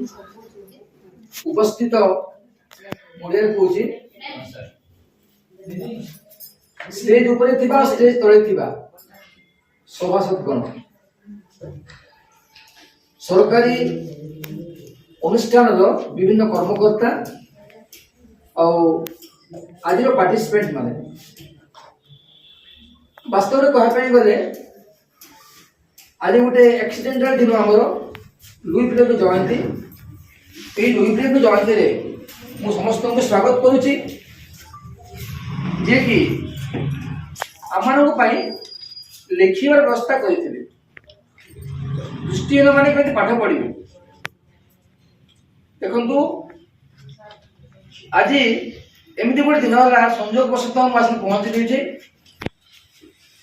उपस्थित मुड़े कहूँ स्टेज ऊपर थिबा स्टेज तले थिबा सभासदगण सरकारी अनुष्ठान विभिन्न कर्मकर्ता आज पार्टिसिपेंट माने वास्तव में कहवाई गले आज गोटे एक्सीडेंटल दिन आमर लुई फिलिप जयंती ये लुई फिलिप जयंती रे मु समस्त को स्वागत करुच्ची जे कि आम लिखार व्यवस्था करते दृष्टिहीन माने केमती पाठ पढ़े देखु आज एमती गोटे दिन है संजोग वशतः मुझे पहुंचली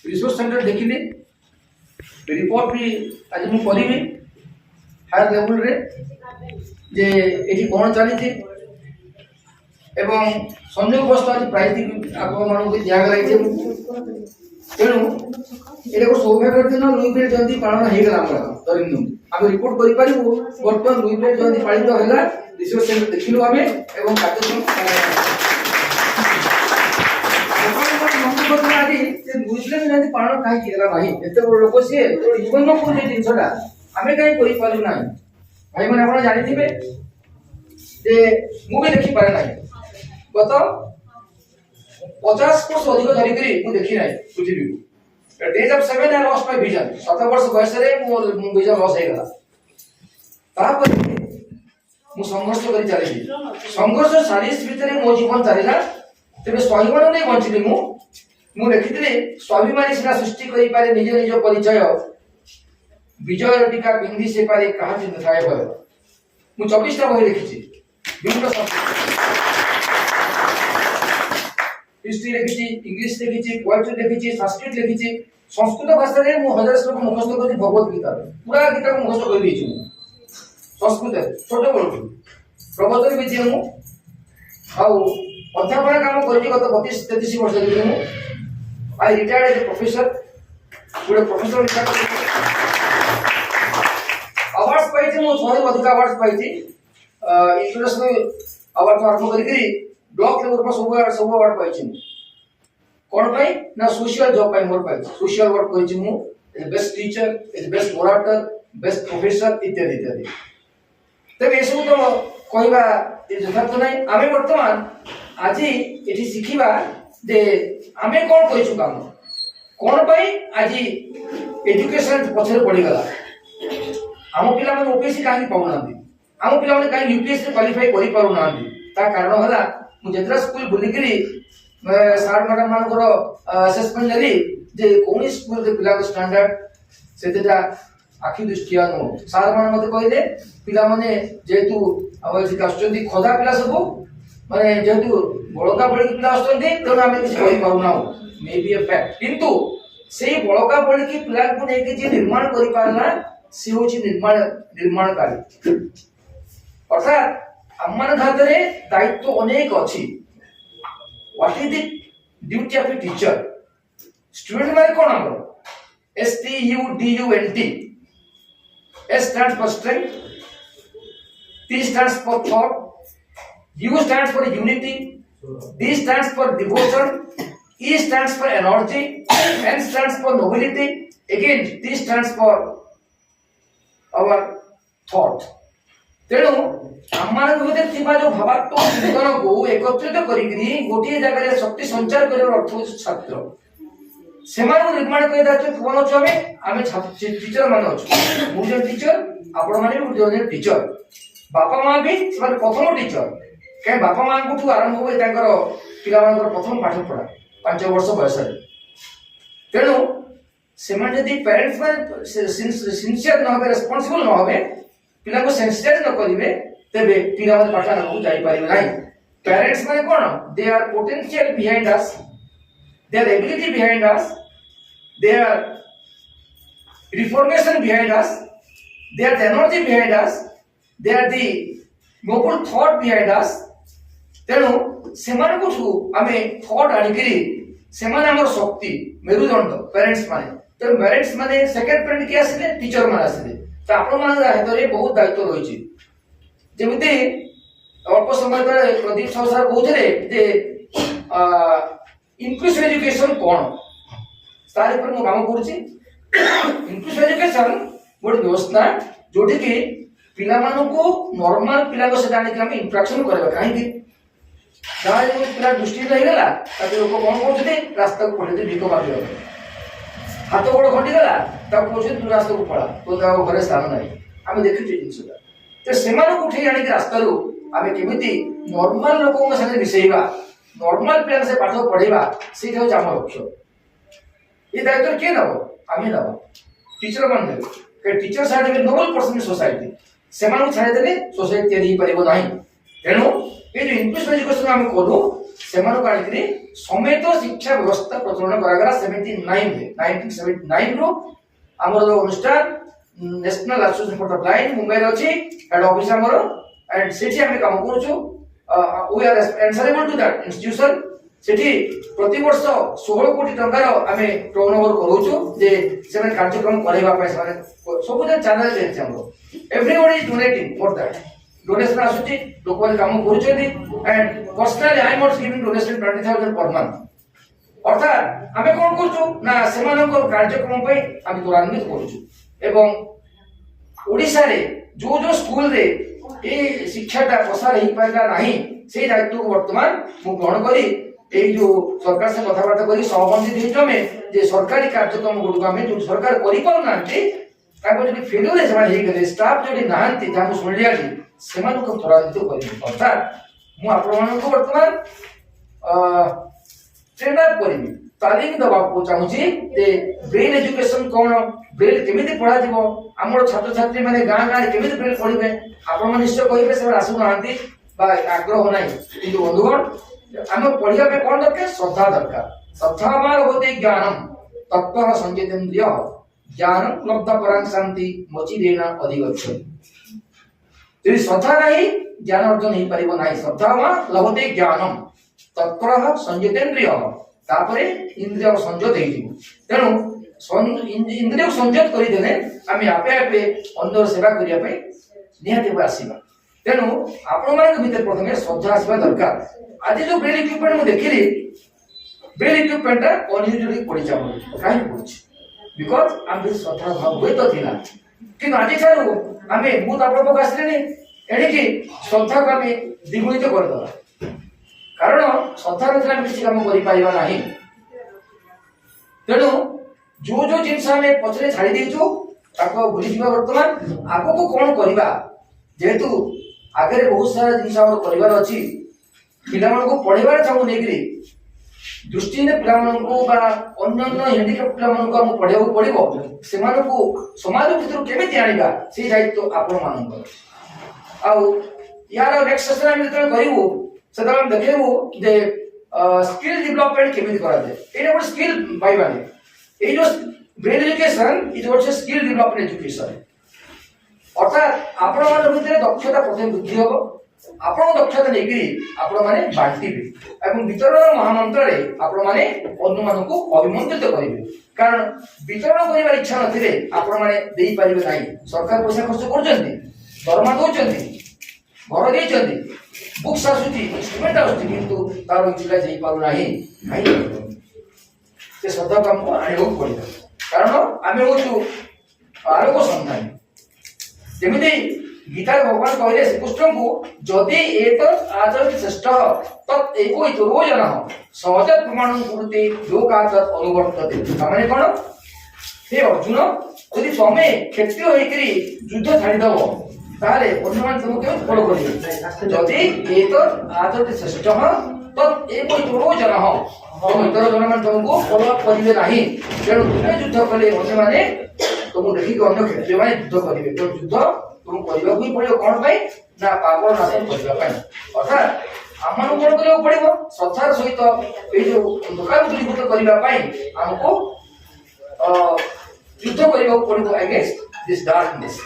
रिसोर्स सेंटर देखिली रिपोर्ट भी आज मुझे करी हायर लेवल रे जे एटी कौन चली एवं संजोग वशतः आज प्राइज आप दिगला तेणु ये सौभाग्य दिन लुई फिलिप जयंती पालन होगा आम रिपोर्ट कर बर्तमान लुई फिलिप जयंती पालित है रिसोर्स सेंटर देखिलु आम एवं कार्यक्रम आज लुई फिलिप जयंती पालन कहीं एत बड़ लोक सी जीवन को जिनसा आम कहीं करना भाई मैंने आप जानी मुझे देखी पारे ना गत 50 वर्ष अधिक धरिक देखी ना पृथ्वी को days of 7 I lost my vision 7 वर्ष बयस रे मो विजन लॉस हो गला तापर मु संघर्ष करी चली संघर्ष सारिस भीतर मो जीवन चलिला तबे स्वाभिमान नै बंचिली मु देखितले स्वाभिमानी सिना सृष्टि करि पारे निज निज परिचय विजय टीका बिंदी से पारे कहा चिन्ह थाए भय मु 24 टा बही लिखिछि विभिन्न हिस्ट्री लिखिछि इंग्लिश लिखिछि पोएट्री लिखिछि संस्कृत लिखिछि संस्कृत भाषा रे मु हजार श्लोक मुखस्थ करि भगवत गीता पूरा गीता को मुखस्थ कर दिछि संस्कृत छोटे बड़ प्रबोधन विद्या मु आउ अध्यापन काम करछि गत 32-33 वर्ष धरि मु आई रिटायर्ड एज ए प्रोफेसर पूरे प्रोफेसर अवार्ड्स पाइछि मु 6 अधिक अवार्ड्स पाइछि इंटरनेशनल अवार्ड आरंभ करी ब्लॉक लेवल पर सब अवार्ड पाइछि कौन पाई ना सोशल जॉब पाई मोर पाई सोशल वर्क करिछि मु as best teacher as best orator best professor इत्यादि इत्यादि तबे एसबु तो कहबा यथार्थ नै आमे वर्तमान आज एठी सिखिबा जे आमे कोन करिछु काम कोन पाई आज एजुकेशन पछरे पड़ी गला हम पिला मन ओपीएससी काहे पाउ नांदी हम पिला मन काहे यूपीएससी क्वालिफाई करि पारु नांदी ता कारण हला मु जेतरा स्कूल बुलिकरी सार मैडम मानकर असेसमेंट नेली जे कोनी स्कूल के पिला को स्टैंडर्ड सेतेटा आखि दृष्टिया नो सार मान मते कहले पिला माने जेतु अब आछुंती खदा पिला सब माने जेतु बळका बळी पिला आछुंती त आमे किछ कहि पाउ ना मे बी अ फैक्ट किंतु सेही बळका बळी की पिला को नै कि जे निर्माण करि पारला से होची निर्माणकारी अर्थात आम्मान हातरे दायित्व अनेक अछि what is the duty of a teacher student माने कोन हमर STUDUNT S stands for strength, T stands for thought, U stands for unity, D stands for devotion, E stands for energy, N stands for nobility, again T stands for our thought. तेणु आम्मान भीतर थिबा जो भावात्मक चिंतन को एकत्रित करिकरी गोटे जगह शक्ति संचार करबार अर्थ होछि छात्र सेमान निर्माण करे दायित्व कोन अछि आमे टीचर माने अछि मु जे टीचर आपण माने मु जे टीचर बापा मां भी सेमान प्रथम टीचर के बापा मां को आरंभ होय तांकर पिला मानकर प्रथम पाठ पढा 5 वर्ष बयस तेणु सेमान यदि पेरेंट्स माने सिंसियर न होबे रिस्पांसिबल न होबे पिला को सेंसिटाइज न करिवे तबे पिला माने पाठ न जाई पारिबे नाही पेरेंट्स माने कोन they are potential behind us their ability behind us, their reformation behind us, they are the energy behind us, they are the noble thought behind us. तेणु सेमान को आमे थॉट आनिकरी सेमान हमर शक्ति मेरुदंड पेरेंट्स माने तो पेरेंट्स माने सेकंड पेरेंट के आसिले teacher माने आसिले तो आपण मान हातरे बहुत दायित्व रहिछि ଯେମିତି ଅଳ୍ପ ସମୟ ତଳେ ପ୍ରଦୀପ ସାହୁ ସାର୍ କହୁଥିଲେ ଯେ ଇନକ୍ଲୁସିଭ ଏଜୁକେସନ କଣ ତାର ଉପରେ ମୁଁ କାମ କରୁଛି। ଇନକ୍ଲୁସିଭ ଏଜୁକେସନ ଗୋଟେ ବ୍ୟବସ୍ଥା ଯୋଉଠିକି ପିଲାମାନଙ୍କୁ ନର୍ମାଲ ପିଲାଙ୍କ ସହିତ ଆଣିକି ଆମେ ଇଣ୍ଟରାକ୍ସନ କରିବା। କାହିଁକି ଗାଁରେ ଯଦି ପିଲା ଦୃଷ୍ଟିହୀନ ହେଇଗଲା ତାକୁ ଲୋକ କଣ କରୁଛନ୍ତି ରାସ୍ତାକୁ ପଠେଇ ଭିକ ମାଗିବା ପାଇଁ। ହାତ ଗୋଡ ଖଟିଗଲା ତାକୁ କହୁଛନ୍ତି ତୁ ରାସ୍ତାକୁ ପଳା ତୋ ଘରେ ସ୍ଥାନ ନାହିଁ। ଆମେ ଦେଖିଛୁ ଜିନିଷଟା। ତ ସେମାନଙ୍କୁ ଉଠେଇ ଆଣିକି ରାସ୍ତାରୁ ଆମେ କେମିତି ନର୍ମାଲ ଲୋକଙ୍କ ସାଙ୍ଗରେ ମିଶେଇବା, ନର୍ମାଲ ପିଲାଙ୍କ ସାଙ୍ଗେ ପାଠ ପଢେଇବା, ସେଇଟା ହଉଛି ଆମ ଲକ୍ଷ୍ୟ। ये दायित्व किए नब आम नब टीचर मान टीचर छाड़ी नोबल पर्सन सोसाइटी से छाड़देले सोसाइटी तैयारी हो पार ना। तेणु ये जो इनक्लूसिव एजुकेशन आम करूँ से समेत शिक्षा व्यवस्था प्रचलन करागला 1979 रु आमर जो अनुष्ठान national association for the blind Mumbai अच्छी हेड ऑफिस आमर एंड सेठी आम काम करूँ। We are answerable to that institution. सेठी प्रति वर्ष 16 कोटी टंकार आमे टर्नओवर करूछु जे सेमे कार्यक्रम करैबा पय सब जे चैनल जे हमरो everybody is donating for that. Donation आसुची लोक काम करूछथि and personally I am not giving donation 20,000 per month. अर्थात आमे कोन करूछु ना सेमानकर कार्यक्रम पय आमे त्वरान्वित करूछु एवं ओडिसा रे जो जो स्कूल रे ए शिक्षाटा प्रसार ही पाइला नाही से दायित्व को वर्तमान मु ग्रहण करी এই जो सरकार से कथबार्ता करी सहमति देइछो में जे सरकारी कार्यक्रम गुड में जो सरकार करि पाउ नांती ताको जदि फेलियर से हे गेले स्टाफ जदि नांती ताको सुनलिया जी सेमान को त्वरान्वित करी। अर्थात मु आपण मान को वर्तमान ट्रेन अप करी तालीम दबा को चाहूची जे ब्रेन एजुकेशन कोन ब्रेन केमिति पढा दिबो हमर छात्र छात्री माने गां गां केमिति ब्रेन पढिबे आपण मन निश्चय कहिबे से आसु नांती बा आग्रह नाही। किंतु बंधुगण आम पढ़िया पे कौन दरकार श्रद्धा दरकार। श्रद्धावान होते ज्ञानम तत्व संजितेन्द्रिय ज्ञानम लब्ध परां शांति मची देना अधिगच्छति। यदि श्रद्धा नहीं ज्ञान अर्जन नहीं पारिबो नहीं। श्रद्धावान लभते ज्ञानम तत्व संजितेन्द्रिय तापरे इंद्रिय संयत हेइदिबो। तेणु इंद्रिय संयत करि देले आमे आपे आपे अंदर सेवा करिया पे निहाती आसीबा। तेणु आपण मानक भीतर प्रथमे श्रद्धा आसीबा दरकार। आज जो ब्रेल इक्विपमेंट मु देखिली ब्रेल इक्विपमेंट अनयूजुअली पड़ी जाम काहे पड़ी बिकॉज़ हम भी श्रद्धा भाव होय तो थिला कि आज छारू हमें मु तापर प्रकाश रे एडी कि श्रद्धा को हमें द्विगुणित कर दला कारण श्रद्धा नथिला किसी काम करि पाइबा नाही। तेणु जो जो जिंस हमें पछरे छाड़ी देछु ताको भूली जीवा वर्तमान आगो को कोन करिबा जेहेतु आगे बहुत सारा जिंस हमर परिवार अछि पिलाମାନଙ୍କୁ पढ़ेबार चाहू नेग्री दृष्टि ने पिलाମାନଙ୍କୁ बा अन्य हैंडिकैप पिलाମାନଙ୍କୁ हम पढ़ेबो पड़िबो सेମାନଙ୍କୁ समाज भितर केमिति आनिबा से दायित्व आपण मानकर। आ यार नेक्स्ट सेशन हम जतन करिवो सेतन हम देखेबो जे स्किल डेवलपमेंट केमिति करा दे एटा एक स्किल पाइबाने ए जो brain education is also skill development education. अर्थात आपण मान भितर दक्षता प्रथम वृद्धि होबो आपण दक्षता नेगिरी आपण माने बांटीबे एवं वितरण महामंत्र रे आपण माने अन्य मानको अभिमंत्रित करिवे। कारण वितरण करिवार इच्छा नथिले आपण माने देई परिबे नाही। सरकार पैसा खर्च करजंती दरमा दोचंती घर देचंती बुक्स आसुची इंस्ट्रूमेंट आसुची किंतु तार यूटिलाइज हेई पारु नाही नाही से श्रद्धा काम को आनिबो पड़िबो। कारण आमे होचु आलोक संधान जेमिति गीता भगवान कहले श्रीकृष्ण को जदि एतत् आचरति श्रेष्ठ तत् एको इतरो जनः सहज प्रमाणं कुरुते लोकात् अनुवर्तते। माने कोन हे अर्जुन यदि तमे क्षत्रिय होइकरी युद्ध छाड़ी दबो ताले अन्यमान तुमको केउ फॉलो करिवे। जदि एतत् आचरति श्रेष्ठ तत् एको इतरो जनः तो इतर जनमान तुमको फॉलो करिवे नाही। तेणु तुमे युद्ध कले अन्यमाने तुमको देखि अन्य क्षत्रिय माने युद्ध करिवे। तो युद्ध तुम करबा भी पड़ियो कोन पई ना पागल नाशन करबा पई। अर्थात हमन कोन करियो पड़ियो श्रद्धार सहित ए जो दुकान दूरीभूत करबा पई हमको युद्ध करबा पड़ियो अगेंस्ट दिस डार्कनेस।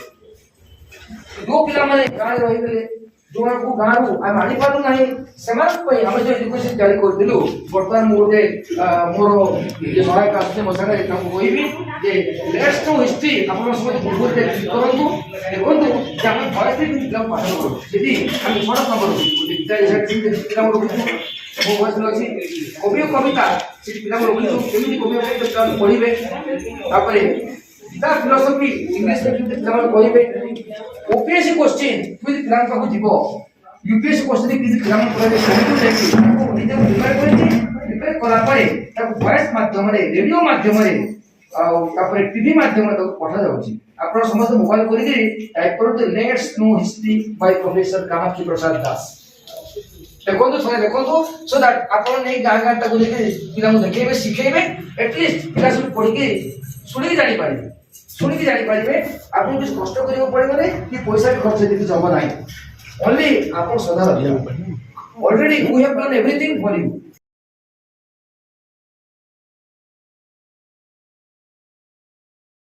दो पिला माने गाय रहि गेले जो गाँव आम आनी पार्ू ना से आम जो एजुकेशन जारी करूँ बर्तमान मुझे मोर ये सहायक आसने मो सागर कहबी जे लेट्स नो हिस्ट्री आप गूगल पे क्लिक करूँ देखो जे आम भयस पिला पाठ करूँ जी आम छड़ नंबर पिला मो भयस अच्छी कवि कविता से पिला रखी कवि पढ़े फिलोसफी इंग्लिश कहे ओपीएससी क्वेश्चन किसी पिला जीव यूपीएससी क्वेश्चन किसी पिला प्रिपेयर कलापर वॉइस माध्यम रेडियो माध्यम टीवी माध्यम पठा जाऊँगी आप समस्त मोबाइल करके टाइप करूँ let's know history by professor Kamakshi Prasad Das देखो देखो सो दैट आप गाँ गाँ तक पिला देखे शिखेबे एटलिस्ट पिला सब पढ़ के शुणी जानी पारे शुणी जानी पारे आपको कुछ कष्ट करने पड़े कि पैसा भी खर्च देखिए हम ना ओनली आप सदा already we have done everything for you